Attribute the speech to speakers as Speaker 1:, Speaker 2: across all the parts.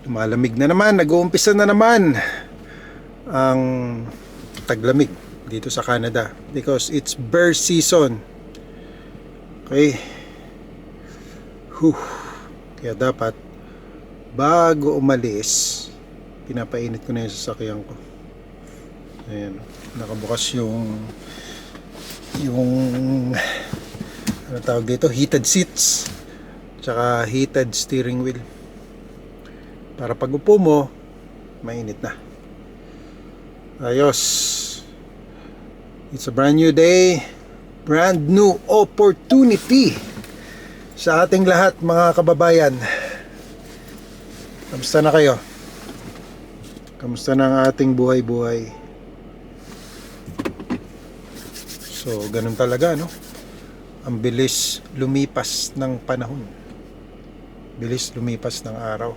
Speaker 1: Lumalamig na naman, nag-uumpisa na naman ang taglamig dito sa Canada because it's bear season. Okay. Kaya dapat bago umalis, pinapainit ko na yung sasakyan ko. Ayan, nakabukas yung ano tawag dito, heated seats tsaka heated steering wheel para pag upo mo mainit na. Ayos. It's a brand new day, brand new opportunity sa ating lahat, mga kababayan. Kamusta na kayo? Kamusta na ang ating buhay-buhay? So, ganun talaga, no? Ang bilis lumipas ng panahon. Bilis lumipas ng araw.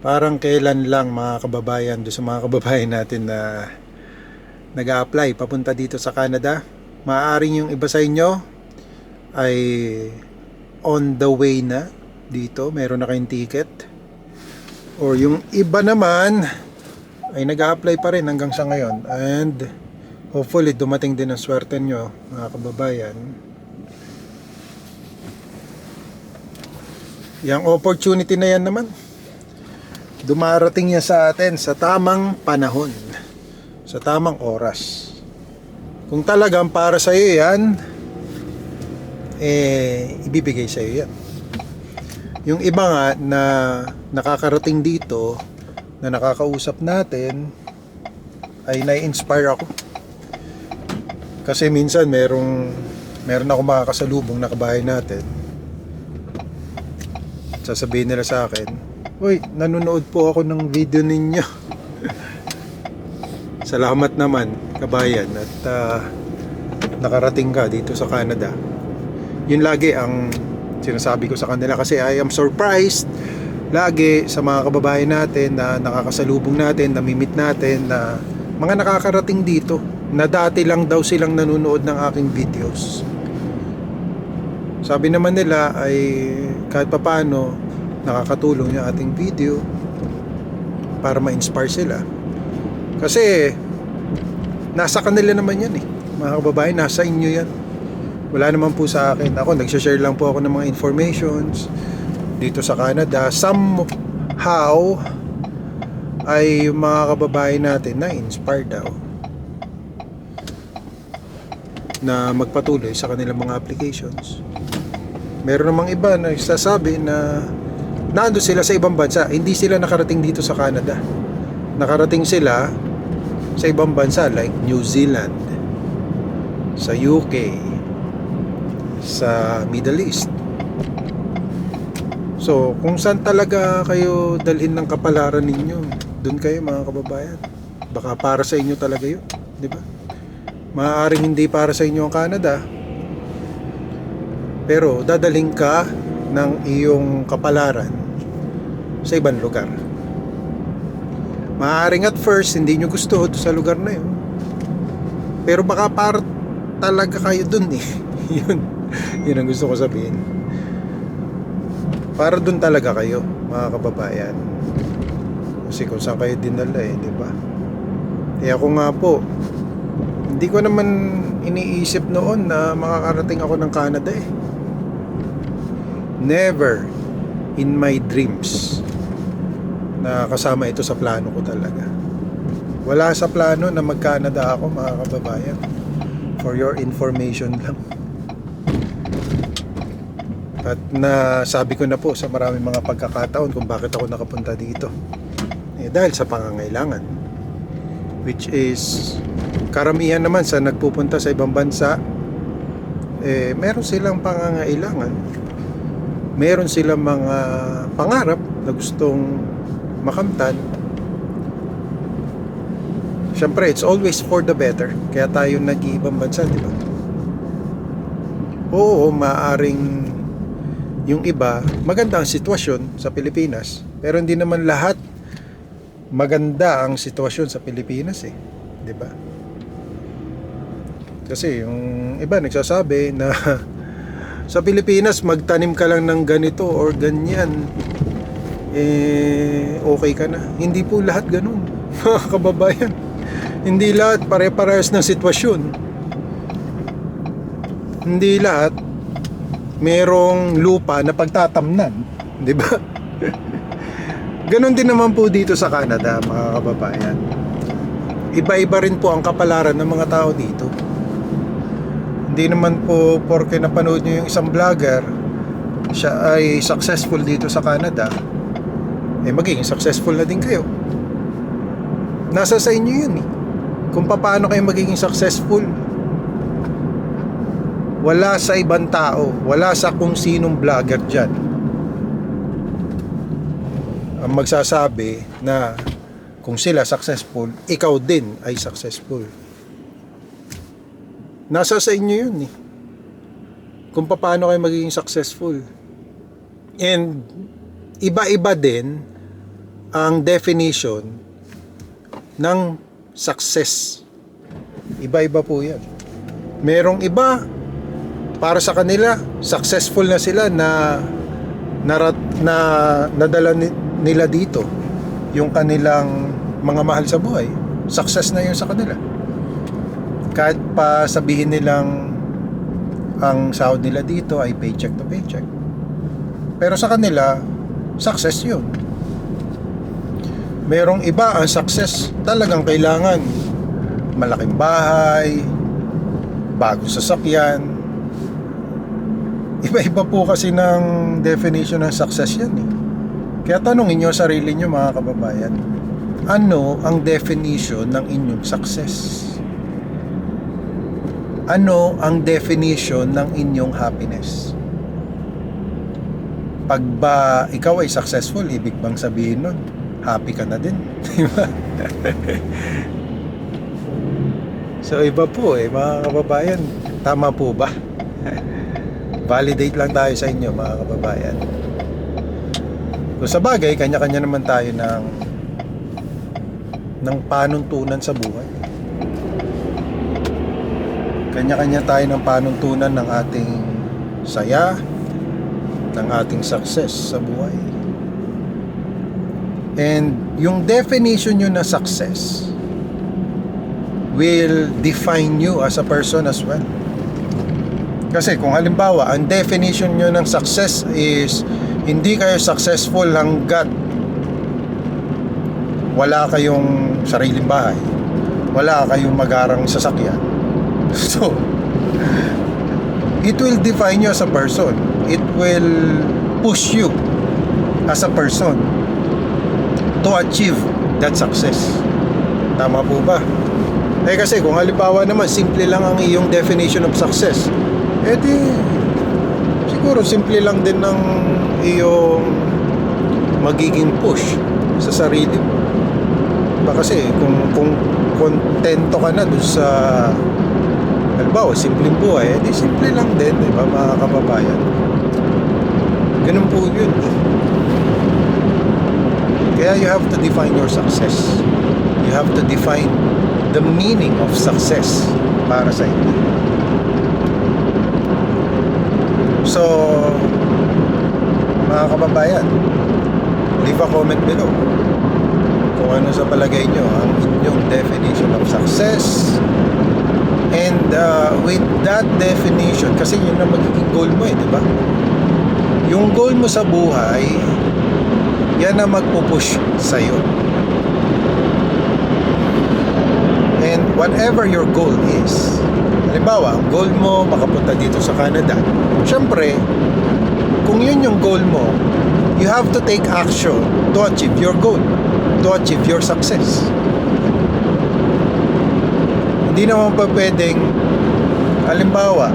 Speaker 1: Parang kailan lang, mga kababayan, doon sa mga kababayan natin na nag-a-apply papunta dito sa Canada. Maaaring yung iba sa inyo ay on the way na dito, meron na kayong ticket. Or yung iba naman ay nag-a-apply pa rin hanggang sa ngayon. And hopefully dumating din ang swerte nyo, mga kababayan. Yung opportunity na yan naman, dumarating niya sa atin sa tamang panahon, sa tamang oras. Kung talagang para sa iyo yan, ibibigay sa iyo yan. Yung iba nga na nakakarating dito, na nakakausap natin, ay nai-inspire ako. Kasi minsan meron ako makakasalubong na kabahay natin. Sasabihin nila sa akin, "Uy, nanonood po ako ng video ninyo." Salamat naman, kabayan, at nakarating ka dito sa Canada. Yun lagi ang sinasabi ko sa kanila, kasi I am surprised lagi sa mga kababayan natin na nakakasalubong natin, namimit natin, na mga nakakarating dito na dati lang daw silang nanonood ng aking videos. Sabi naman nila ay kahit papaano nakakatulong yung ating video para ma-inspire sila. Kasi nasa kanila naman yan mga kababayan, nasa inyo yan. Wala naman po sa akin. Ako, nagsashare lang po ako ng mga informations dito sa Canada. Somehow ay yung mga kababayan natin na inspired daw na magpatuloy sa kanilang mga applications. Meron namang iba na nagsasabi na nando sila sa ibang bansa, hindi sila nakarating dito sa Canada. Nakarating sila sa ibang bansa like New Zealand, sa UK, sa Middle East. So, kung saan talaga kayo dalhin ng kapalaran ninyo, doon kayo, mga kababayan. Baka para sa inyo talaga yun, di ba? Maaaring hindi para sa inyo ang Canada, pero dadalhin ka ng iyong kapalaran sa ibang lugar. Maaaring at first hindi nyo gusto sa lugar na yun, pero baka para talaga kayo dun yun ang gusto ko sabihin. Para dun talaga kayo, mga kababayan, kasi kung saan kayo dinala di ba? Kaya ako nga po, hindi ko naman iniisip noon na makakarating ako ng Canada Never in my dreams na kasama ito sa plano ko talaga. Wala sa plano na mag-Canada ako, mga kababayan. For your information lang. At nasabi ko na po sa maraming mga pagkakataon kung bakit ako nakapunta dito. Dahil sa pangangailangan. Which is, karamihan naman sa nagpupunta sa ibang bansa, meron silang pangangailangan. Meron silang mga pangarap na gustong makamtan. Siyempre, it's always for the better. Kaya tayo nag-iibang bansa, di ba? Oo, maaring yung iba, maganda ang sitwasyon sa Pilipinas, pero hindi naman lahat maganda ang sitwasyon sa Pilipinas di ba? Kasi yung iba nagsasabi na Sa Pilipinas, magtanim ka lang ng ganito or ganyan, okay ka na. Hindi po lahat ganun, mga kababayan. Hindi lahat pare-parehas ng sitwasyon. Hindi lahat merong lupa na pagtatamnan, di ba? Ganon din naman po dito sa Canada, mga kababayan. Iba-iba rin po ang kapalaran ng mga tao dito. Hindi naman po porke napanood nyo yung isang vlogger, siya ay successful dito sa Canada, magiging successful na din kayo. Nasa sa inyo yun kung paano kayo magiging successful. Wala sa ibang tao, wala sa kung sinong vlogger dyan ang magsasabi na kung sila successful, ikaw din ay successful. Nasa sa inyo yun kung paano kayo magiging successful. And iba-iba din ang definition ng success. Iba-iba po yan. Merong iba, para sa kanila successful na sila na nadala nila dito yung kanilang mga mahal sa buhay. Success na yun sa kanila. Kahit pa sabihin nilang ang sahod nila dito ay paycheck to paycheck, pero sa kanila success yun. Merong iba, ang success talagang kailangan malaking bahay, bagong sasakyan. Iba-iba po kasi ng definition ng success yan Kaya tanungin nyo sarili nyo, mga kababayan, ano ang definition ng inyong success? Ano ang definition ng inyong happiness? Pag ba ikaw ay successful, ibig bang sabihin nun happy ka na din? Diba? So iba po mga kababayan. Tama po ba? Validate lang tayo sa inyo, mga kababayan. Kung sa bagay, kanya-kanya naman tayo ng panuntunan sa buhay. Kanya-kanya tayo ng panuntunan ng ating saya, ng ating success sa buhay. And yung definition nyo na success will define you as a person as well. Kasi kung halimbawa, ang definition nyo ng success is hindi kayo successful hanggat wala kayong sariling bahay, wala kayong magarang sasakyan. So, it will define you as a person. It will push you as a person to achieve that success. Tama po ba? Kasi kung halimbawa naman simple lang ang iyong definition of success, siguro simple lang din ng iyong magiging push sa sarili mo. Kasi kung kontento ka na dun sa halimbawa simpleng buhay, simple lang din, diba, mga kababayan? Ganun po yun Kaya you have to define your success. You have to define the meaning of success para sa inyo. So, mga kababayan, leave a comment below kung ano sa palagay nyo ang inyong definition of success. And with that definition, kasi yun na magiging goal mo di ba? Yung goal mo sa buhay, yan na magpupush sa'yo. And whatever your goal is, halimbawa, ang goal mo makapunta dito sa Canada, syempre, kung yun yung goal mo, you have to take action to achieve your goal, to achieve your success. Hindi naman pa pwedeng, halimbawa,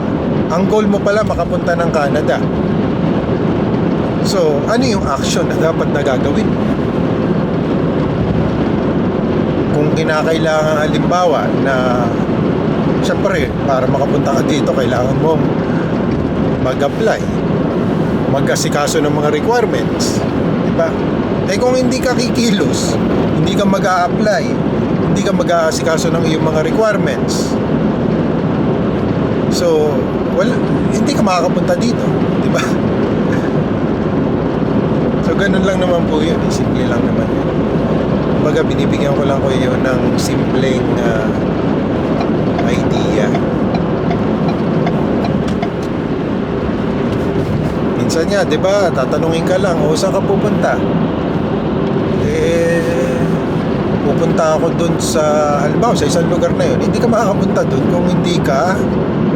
Speaker 1: ang goal mo pala makapunta ng Canada. So, ano yung action na dapat nagagawin? Kung kinakailangan halimbawa na syempre, para makapunta ka dito, kailangan mong mag-apply, mag-asikaso ng mga requirements, diba? Kung hindi ka kikilos, hindi ka mag-a-apply, hindi ka mag-aasikaso ng iyong mga requirements, So, hindi ka makakapunta dito, di ba? So, ganun lang naman po yun. Simple lang naman yun. Kumbaga, binibigyan ko lang ko yun ng simpleng idea. Minsan nga, di ba, tatanungin ka lang, saan ka pupunta? Pupunta ako dun sa, halimbawa, sa isang lugar na yun, hindi ka makakapunta dun kung hindi ka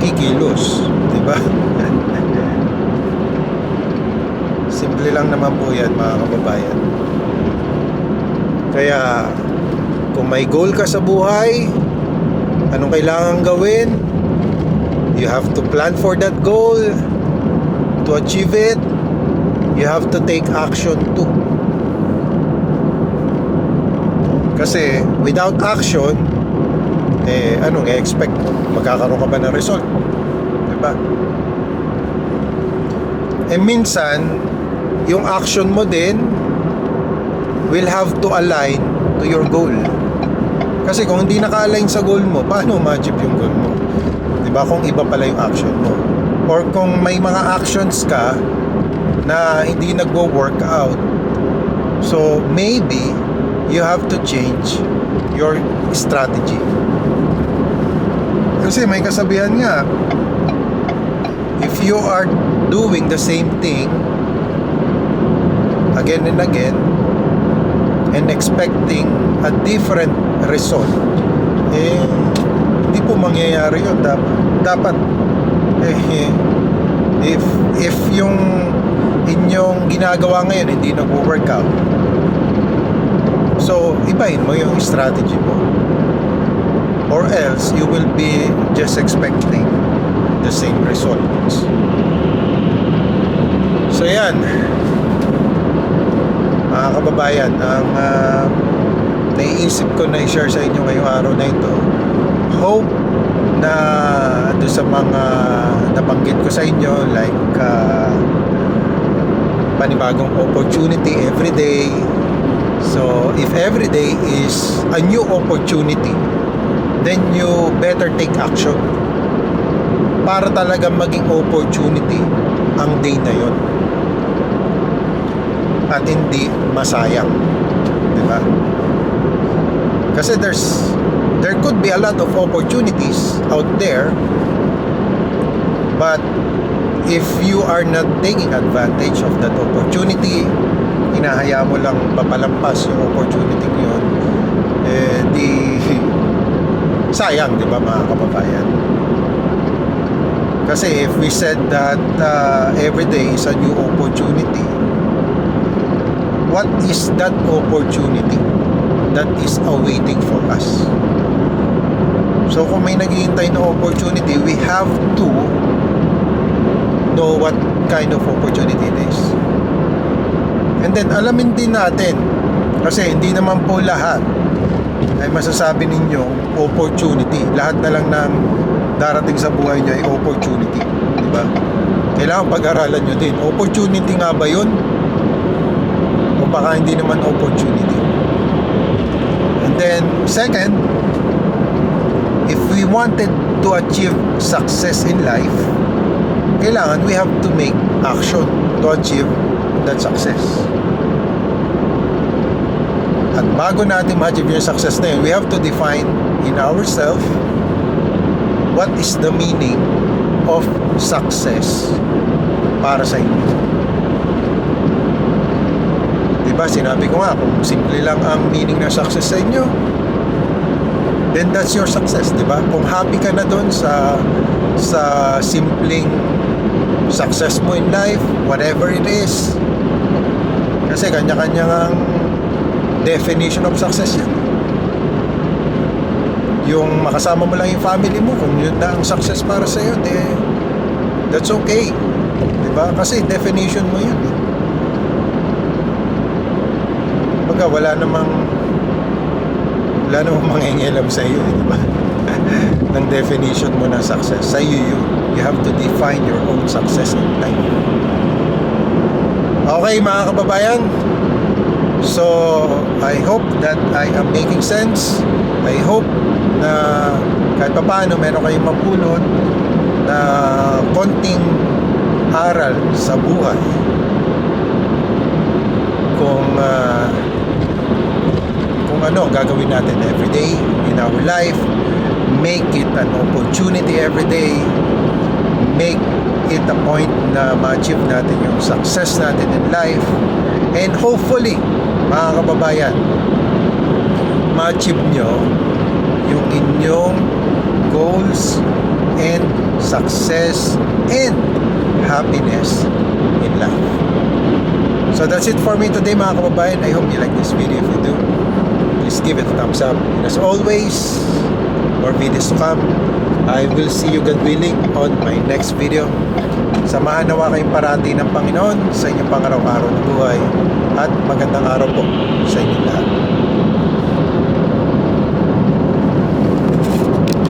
Speaker 1: kikilos, di ba? Simple lang naman po yan, mga kababayan. Kaya kung may goal ka sa buhay, anong kailangan gawin? You have to plan for that goal. To achieve it, you have to take action too. Kasi without action, anong i-expect mo? Magkakaroon ka ba ng result? Diba? Minsan yung action mo din will have to align to your goal. Kasi kung hindi naka-align sa goal mo, paano ma-achieve yung goal mo? Diba? Kung iba pala yung action mo, or kung may mga actions ka na hindi nagwo-work out, so maybe you have to change your strategy. Kasi may kasabihan nga, if you are doing the same thing again and again and expecting a different result, hindi po mangyayari yun. Dapat if yung inyong ginagawa ngayon hindi nag-work out, so ibahin mo yung strategy mo, or else you will be just expecting the same results. So yan, mga kababayan, ang naiisip ko na i-share sa inyo ngayong araw na ito. Hope na doon sa mga nabanggit ko sa inyo, like panibagong opportunity every day. So if every day is a new opportunity, then you better take action para talaga maging opportunity ang day na yon at hindi masayang, di ba? Kasi there could be a lot of opportunities out there, but if you are not taking advantage of that opportunity, hinahaya mo lang papalampas yung opportunity yun, di sayang, di ba, mga kababayan? Kasi if we said that every day is a new opportunity, what is that opportunity that is awaiting for us? So kung may naghihintay na opportunity, we have to know what kind of opportunity it is. And then alamin din natin, kasi hindi naman po lahat ay masasabi ninyo opportunity. Lahat na lang ng darating sa buhay nyo ay opportunity, di ba? Kailangan pag-aralan nyo din, opportunity nga ba yun? O baka hindi naman opportunity. And then second, if we wanted to achieve success in life, kailangan we have to make action to achieve that success. At bago natin ma-achieve yung success na yun, we have to define in ourselves what is the meaning of success para sa inyo. Diba, sinabi ko nga, kung simple lang ang meaning ng success sa inyo, then that's your success, diba? Kung happy ka na doon sa simpleng success mo in life, whatever it is, kasi kanya-kanya ang definition of success yan. Yung makasama mo lang yung family mo, kung yun na ang success para sa iyo, that's okay, diba? Kasi definition mo yun. Baga wala namang mangingialam sa iyo, diba? Ng definition mo ng success sa iyo yun. You have to define your own success in life. Okay, mga kababayan, so I hope that I am making sense. I hope na kahit papaano meron kayong mapulot na konting aral sa buhay. Kung ano gagawin natin everyday in our life, make it an opportunity everyday, make it a point na ma-achieve natin yung success natin in life, and hopefully mga kababayan, ma-achieve nyo yung inyong goals and success and happiness in life. So that's it for me today mga kababayan. I hope you like this video. If you do, please give it a thumbs up. And as always, more videos to come. I will see you, God willing, on my next video. Samahan nawa kayong parati ng Panginoon sa inyong pangaraw-araw na buhay. At magandang araw po sa inyong lahat.